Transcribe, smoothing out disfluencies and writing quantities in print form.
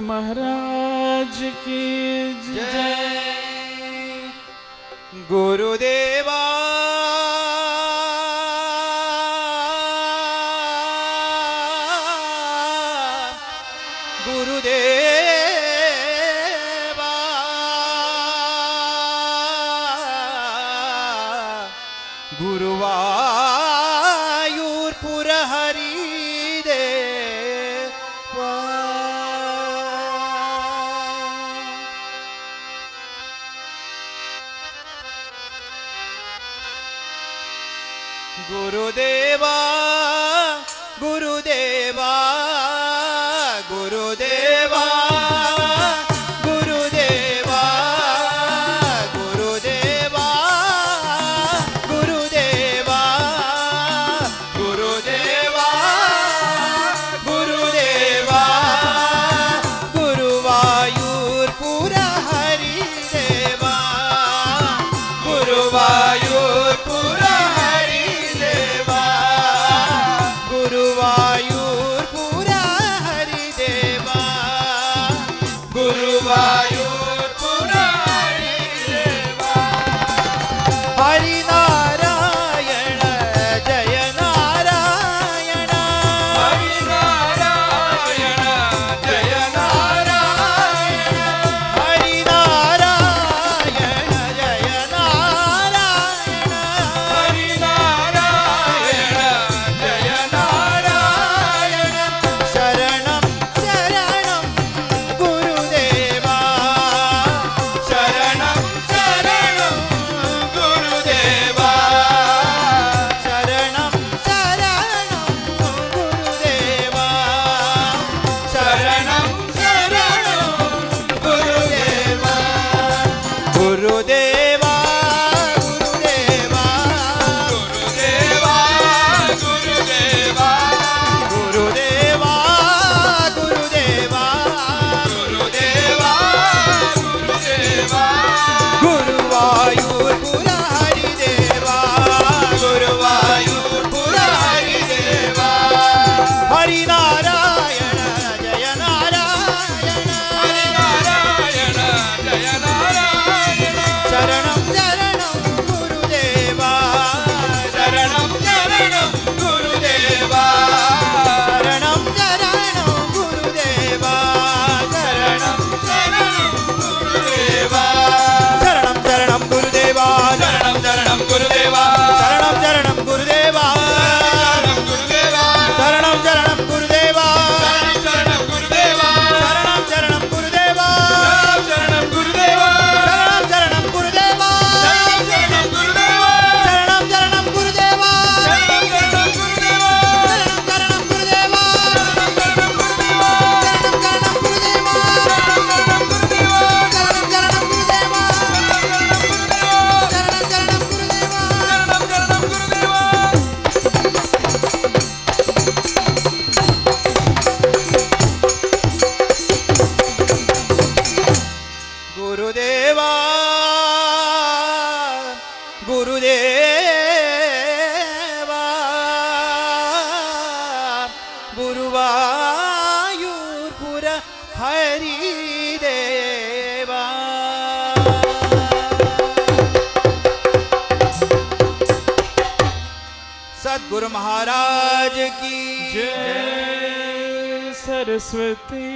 महाराज की जय। गुरुदेवा गुरुदेवा गुरुवायूरपुर हरिदेवा। गुरुदेवा गुरुदेवा गुरुदेवा गुरुदेवा गुरुदेवा गुरुदेवा गुरुदेवा गुरुदेवा गुरुवायूरपुर हरिदेवा गुरुवायूरपुर गुरुवायूरपुर हरिदेवा गुरुवायूरपुर हरिदेवा। हरिनारायण जय नारायण हरिनारायण जय नारायण हरिनारायण जय नारायण हरिनारायण जय नारायण। शरणं शरणं गुरुदेवा शरणं शरणं गुरुदेवा शरणं शरणं गुरुदेवा शरणं शरणं गुरुदेवा। गुरुदेवा गुरुदेवा गुरुदेवा गुरुदेवा गुरुदेवा गुरुदेवा गुरुदेवा गुरुदेवा गुरुवायूरपुर हरिदेवा गुरुवायूरपुर हरिदेवा। हरिनारायण जय नारायण हरिनारायण जय नारायण। शरणं शरणं गुरुदेवा शरणं शरणं गुरुदेवा शरणं शरणं गुरुदेवा शरणं शरणं गुरुदेवा शरणं शरणं गुरुदेवा शरणं शरणं गुरुदेवा शरणं शरणं गुरुदेवा शरणं शरणं गुरुदेवा शरणं शरणं गुरुदेवा शरणं शरणं गुरुदेवा शरणं गुरुदेवा शरणं शरणं गुरुदेवा शरणं शरणं गुरुदेवा शरणं शरणं गुरुदेवा शरणं शरणं गुरुदेवा शरणं शरणं गुरुदेवा शरणं शरणं गुरुदेवा शरणं शरणं गुरुदेवा शरणं शरणं गुरुदेवा शरणं शरणं गुरुदेवा शरणं शरणं गुरुदेवा शरणं शरणं गुरुदेवा। गुरुदेवा गुरुदेवा गुरुवायूरपुर हरिदेवा। सद्गुरु महाराज की जय सरस्वती